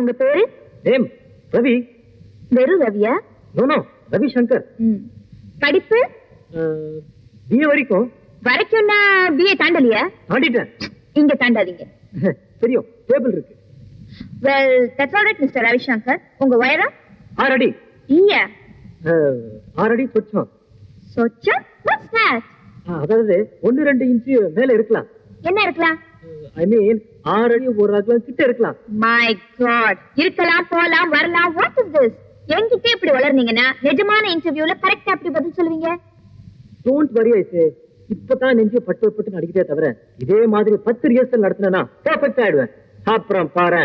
உங்க பேரு? நேம் ரவி. வெறும் ரவியா? No no, Ravi Shankar. படிப்பு? பிஏ வரைக்கும். வரைக்கும்னா பிஏ தாண்டலையா? தாண்டிட்டேன். இங்க தாண்டாதீங்க. தெரியும், டேபிள் இருக்கு. Well that's all right mister Ravi Shankar. உங்க உயரம்? 6 அடி. ஈயா 6 அடி சொச்சம். சொச்சம்? What's that? அதாவது 1-2 இன்ச்சு மேல இருக்கலாம். என்ன இருக்கலாம்? ஐ மீன் 6 அடி 1 அகலம் கிட்ட இருக்கலாம். மை காட், இருக்கலாம், போலாம், வரலாம். What is this? என்கிட்ட இப்படி வளர்ந்தீங்கன்னா நிஜமான இன்டர்வியூல கரெக்டா அப்படி பதில் சொல்லுவீங்க. Don't worry ஐசே. இப்பதான் நெஞ்சு பட்டு பட்டு நடிக்கிறதே தவிர இதே மாதிரி 10 ரிஹர்சல் நடத்தினா பெர்ஃபெக்ட் ஆயிடுவேன். அப்புறம் பாரு,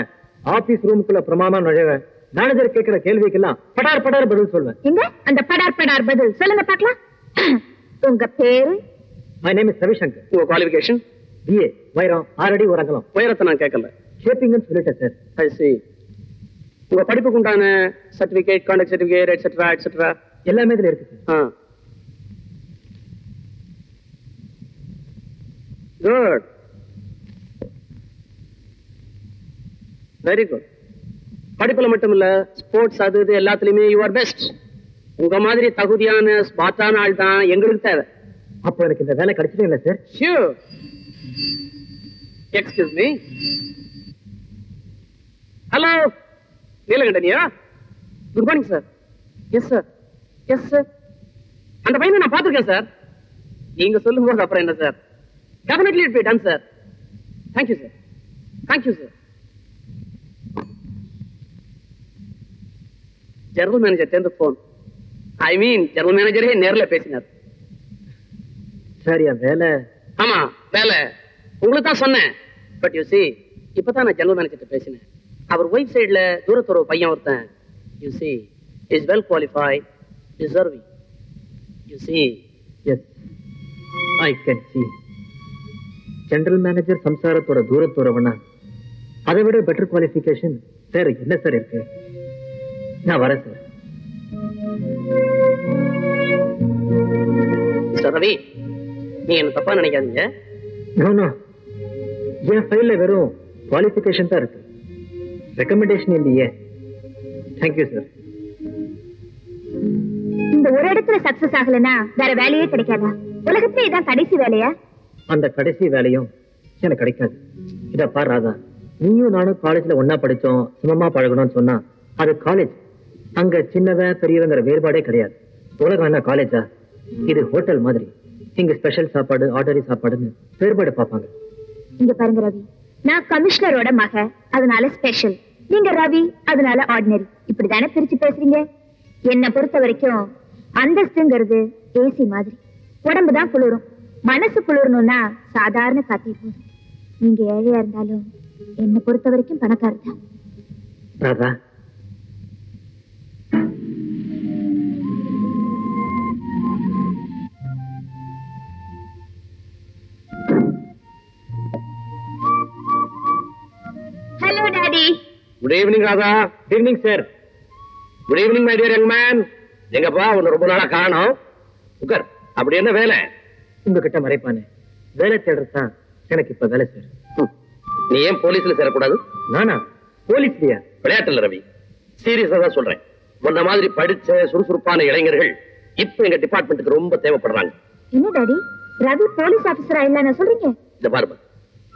ஆபீஸ் ரூமுக்குள்ள பிரமாமா நுழைவேன். மேனேஜர் கேட்கிற கேள்விக்கெல்லாம் படார் படார் பதில் சொல்வேன். எங்க அந்த படார் படார் பதில் சொல்லுங்க பார்க்கலாம். உங்க பேரு? My name is Ravishankar. உங்க குவாலிஃபிகேஷன்? பிஏ. உயரம் 6 அடி 1 அகலம். உயரத்தை நான் கேட்கல, ஷேப்பிங்னு சொல்லிட்டேன் சார். ஐ see. உங்க படிப்புக்கு உண்டான certificate, contact certificate etcetera etcetera எல்லாமே இதுல இருக்கு சார். Good, very good. படிப்புல மட்டும் இல்ல, ஸ்போர்ட்ஸ் அது இது எல்லாத்துலயுமே யூ ஆர் பெஸ்ட். உங்க மாதிரி தகுதியான ஸ்மார்ட்டான ஆள் தான் எங்களுக்கு தேவை. அப்போ எனக்கு இந்த வேலை கிடைச்சதே இல்லை sir. Sure. Excuse me. Hello, நீலகண்டனியா? Good morning sir. Yes sir, yes sir. அந்த பையனை நான் பார்த்துருக்கேன் சார். நீங்க சொல்லும் போது அப்புறம் என்ன sir? Definitely it be done sir. Thank you sir, thank you sir. General manager சேர்ந்து போன். ஐ மீன் ஜெனரல் மேனேஜரே நேர்ல பேசினார். சார் என் வேலை. ஆமா வேலை உங்களுக்கு தான் சொன்னேன். பட் யூ see, இப்பதான் நான் ஜெனரல் மேனேஜர் பேசினேன். அவர் ஒய்ஃப் சைடுல தூரத்தொரு பையன் ஒருத்தன், you see, is well qualified, deserving. You see. Yes, I can see. General manager சம்சாரத்தோட தூரத்தோரவனா அதை விட பெட்டர் குவாலிஃபிகேஷன் சார் என்ன சார் இருக்கு? நான் வரேன் சார். மிஸ்டர் ரவி, நீ என்ன தப்பா நினைக்காதீங்க. நோ நோ, என் ஃபைல்ல வெறும் குவாலிஃபிகேஷன் தான் இருக்கு, ரெக்கமெண்டேஷன் இல்லையே. Thank you sir. இந்த ஒரு இடத்துல சக்சஸ் ஆகலனா வேற வேலையே கிடைக்காதா? உலகத்துல இதான் கடைசி வேலையா? அந்த கடைசி வேலையும் எனக்கு கிடைக்காது. இத பாரு ராதா, நீயும் நானும் காலேஜ்ல ஒன்னா படிச்சோம், சமமா பழகணும்னு சொன்னா அது காலேஜ். அங்க சின்னவன் பெரியவங்கிற வேறுபாடே கிடையாது. உலகம் என்ன காலேஜா? இது ஹோட்டல் மாதிரி. இங்க ஸ்பெஷல் சாப்பாடு, ஆர்டரி சாப்பாடுன்னு வேறுபாடு பார்ப்பாங்க. இங்க பாருங்க ரவி, நான் கமிஷனரோட மக, அதனால ஸ்பெஷல். நீங்க ரவி, அதனால ஆர்டினரி. இப்படிதானே பிரிச்சு பேசுறீங்க? என்னை பொறுத்த வரைக்கும் அந்தஸ்துங்கிறது ஏசி மாதிரி. உடம்புதான் குளிரும், மனசு குளிரணும்னா சாதாரண காத்தி போதும். நீங்க ஏழையா இருந்தாலும் என்னை பொறுத்த வரைக்கும் பணக்காரர் தான். Radha, hello daddy. Good evening Radha. Good evening sir. Good evening my dear young man. எங்கப்பா உன்னை ரொம்ப நாளா காணோம். உட்கார். அப்படி என்ன வேலை? உங்ககிட்ட மறைப்பானே, வேலை தேடுறதுதான் எனக்கு இப்ப வேலை சார். நீ ஏன் போலீஸ்ல சேரக்கூடாது? நானா போலீஸ்லயா? விளையாட்டு இல்ல ரவி, சீரியஸா தான் சொல்றேன். உன்ன மாதிரி படிச்ச சுறுசுறுப்பான இளைஞர்கள் இப்ப எங்க டிபார்ட்மெண்ட்டுக்கு ரொம்ப தேவைப்படுறாங்க. என்ன டாடி, ரவி போலீஸ் ஆபீசரா இல்லன்னு சொல்றீங்க? இந்த பாருமா,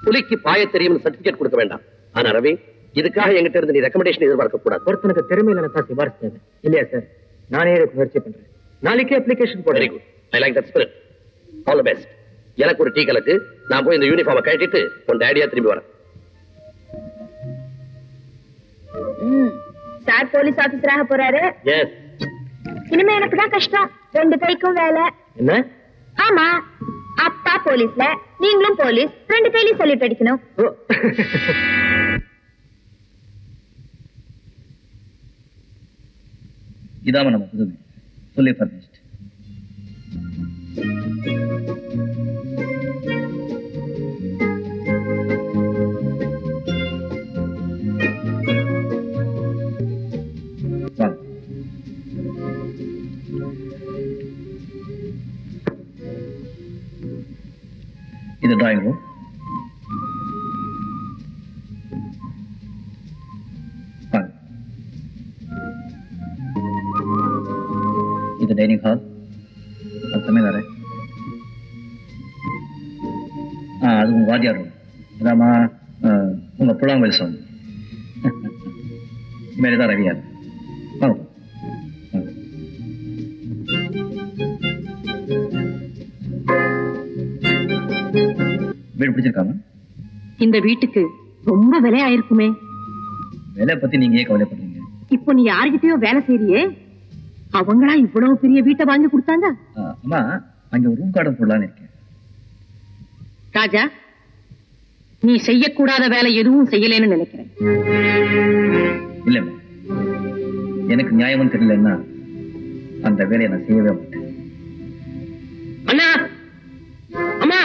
புலிக்கு பாய தெரியும் சர்டிபிகேட் கொடுக்க வேண்டாம். ஆனா ரவி, இதுக்காக எங்கிட்ட இருந்து நீ ரெக்கமெண்டேஷன் எதிர்பார்க்க கூடாது. ஒருத்தனுக்கு திறமையில தான் சிபாரிசு தேவை இல்லையா சார்? நானே இதுக்கு முயற்சி பண்றேன். நாளைக்கே அப்ளிகேஷன் போடுறேன். Very good, I like that spirit. All the best. எனக்கு ஒரு டீ கலக்கு. நான் போய் இந்த யூனிஃபார்மை கட்டிட்டு உன் டேடியா திரும்பி வரேன். சார் போலீஸ் ஆபீசராக போறாரு. எஸ். இனிமே எனக்கு தான் கஷ்டம், 2 கைக்கும் வேலை. என்ன? ஆமா, அப்பா போலீஸ்ல, நீங்களும் போலீஸ், 2 கையிலையும் சொல்லிட்டு அடிக்கணும். இதாம நம்ம புது வீடு, fully furnished. இது டிராயிங் ரூம். இது டைனிங் ஹால், அது சமையல் அறை. அது உங்க வாத்தியார் ரூம். அதாம்மா உங்க புலாங்கல் சவுண்ட். மேலேதான் ரவியார். வீடு பிடிச்சிருக்காங்க. இந்த வீட்டுக்கு ரொம்ப விலையாயிருக்குமே. வேலை பத்தி நீங்க ஏன் கவலைப்படுறீங்க? இப்போ நீ யாருகிட்டயோ வேலை செய்றியே, அவங்களா இவ்வளவு பெரிய வீட்டை வாங்கி கொடுத்தாங்க? அம்மா, அங்க ஒரு ரூம் கார்டன் போடலான்னு இருக்கேன். ராஜா, நீ செய்யக்கூடாத வேலை எதுவும் செய்யலன்னு நினைக்கிறேன். இல்லம்மா, எனக்கு நியாயமும் தெரியலன்னா அந்த வேலையை நான் செய்யவே மாட்டேன். அண்ணா, அம்மா,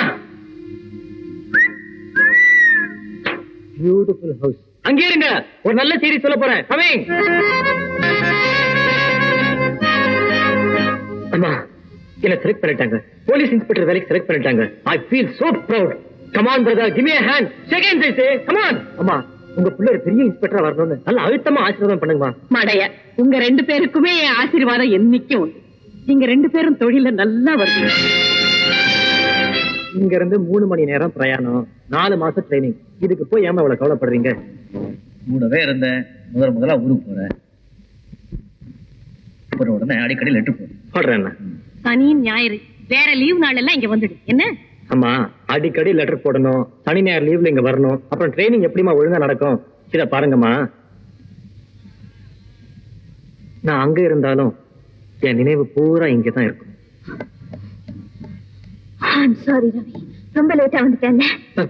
பியூட்டிஃபுல் ஹவுஸ். அங்கே இருங்க, ஒரு நல்ல செய்தி சொல்ல போறேன். கமிங். அம்மா, என்ன செலக்ட் பண்ணிட்டாங்க. போலீஸ் இன்ஸ்பெக்டர் வேலைக்கு செலக்ட் பண்ணிட்டாங்க. I feel so proud. Come on brother, give me a hand. Second I say, come on. அம்மா, உங்க பிள்ளை பெரிய இன்ஸ்பெக்டரா வரணும்னு நல்ல அழுத்தமா ஆசீர்வாதம் பண்ணுங்கம்மா. மடைய, உங்க 2 பேருக்குமே என் ஆசீர்வாதம் என்னைக்கும் உண்டு. நீங்க 2 பேரும் தொழில நல்லா வருவீங்க. இங்க இருந்து 3 மணி நேரம் பிரயாணம், 4 மாசம் ட்ரைனிங். இதுக்கு போய் ஏமா இவ்வளவு கவலைப்படுறீங்க? கூடவே இருந்தேன். முதலா ஊருக்கு போறேன். அப்புறம் உடனே அடிக்கடி லெட்டர் போடுறேன். சனி ஞாயிறு வேற லீவ் நாள் எல்லாம் இங்க வந்துடு. என்ன அம்மா, அடிக்கடி லெட்டர் போடணும், சனி ஞாயிறு லீவ்ல இங்க வரணும், அப்புறம் ட்ரைனிங் எப்படிமா ஒழுங்கா நடக்கும்? இத பாருங்கம்மா, நான் அங்க இருந்தாலும் என் நினைவு பூரா இங்கதான் இருக்கும். சாரி ரவி, ரொம்ப லேட்டா வந்துட்டேன்.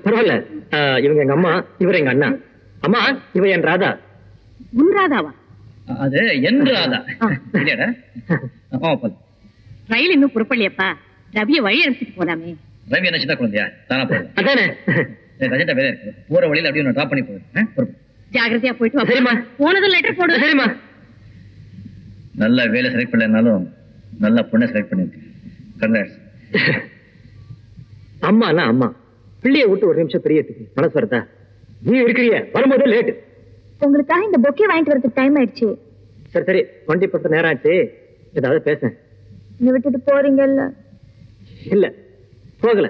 பரவாயில்ல, இவங்க எங்க அம்மா, இவர் எங்க அண்ணா. அம்மா, இவ என் ராதா. உன் ராதாவா? அது என்று ராதா இல்லையாடா? ரயில் இன்னும் புறப்படலையப்பா. ரவியை வழி அனுப்பிச்சிட்டு போலாமே. ரவி என்ன சின்ன குழந்தையா? தானா போதும். அதானே, கஜெண்டா வேலை இருக்கு. போற வழியில அப்படியே டிராப் பண்ணி போகுது. ஜாகிரதையா போயிட்டு வா. சரிம்மா. போனதும் லெட்டர் போடு. சரிம்மா. நல்ல வேலை செலக்ட் பண்ணலனாலும் நல்ல பொண்ணை செலக்ட் பண்ணிருக்கேன். கங்க்ராட்ஸ். அம்மானா அம்மா, பிள்ளைய விட்டு ஒரு நிமிஷம் பெரியதுக்கு மனசு வருதா? நீ இருக்கிறிய வரும்போது லேட். உங்களுக்காக இந்த பொக்கே வாங்கிட்டு வரதுக்கு டைம் ஆயிடுச்சு. சரி சரி, வண்டி பத்து நேரம் ஆச்சு. ஏதாவது பேச என்ன விட்டுட்டு போறீங்கல்ல? இல்ல, போகல.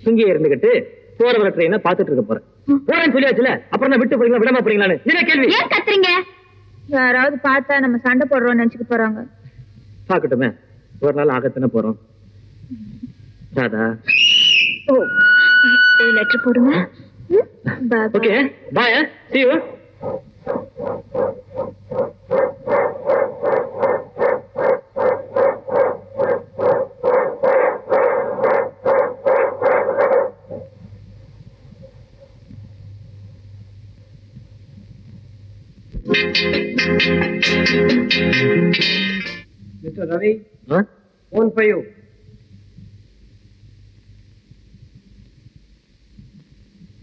இங்கே இருந்துகிட்டு போற வர ட்ரெயினை பாத்துட்டு இருக்க போறேன். போறேன்னு சொல்லியாச்சுல, அப்புறம் நான் விட்டு போறீங்களா விடாம போறீங்களான்னு என்ன கேள்வி? ஏன் கத்துறீங்க? யாராவது பார்த்தா நம்ம சண்டை போடுறோம்னு நினைச்சுட்டு போறாங்க. பாக்கட்டுமே, ஒரு நாள் ஆகத்தானே போறோம். ராதா, ஓ, லெட்டர் போடுங்க. Okay, bye. See you. Mr. Ravi, Huh? phone for you.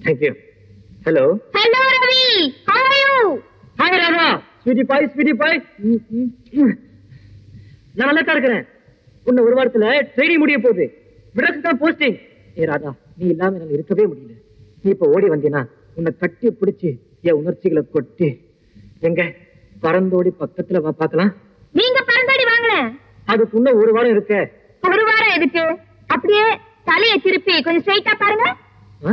Thank you. Hello. Hello Ravi, how are you? Hi Radha. Sweetie bye, sweetie bye. நான் நல்லா தான் இருக்கிறேன். உன்னை ஒரு வாரத்துல ட்ரெயினிங் முடிய போகுது. விடக்கு தான் போஸ்டிங். ஏ ராதா, நீ இல்லாம என்னால இருக்கவே முடியல. நீ இப்ப ஓடி வந்தீனா உன்னை கட்டி பிடிச்சு என் உணர்ச்சிகளை கொட்டி எங்க பறந்தோடி பக்கத்துல வா பார்க்கலாம். நீங்க பறந்தோடி வாங்கல. அதுக்கு இன்னும் ஒரு வாரம் இருக்கு. ஒரு வாரம் எதுக்கு? அப்படியே தலையை திருப்பி கொஞ்சம் ஸ்ட்ரைட்டா பாருங்க. ஆ?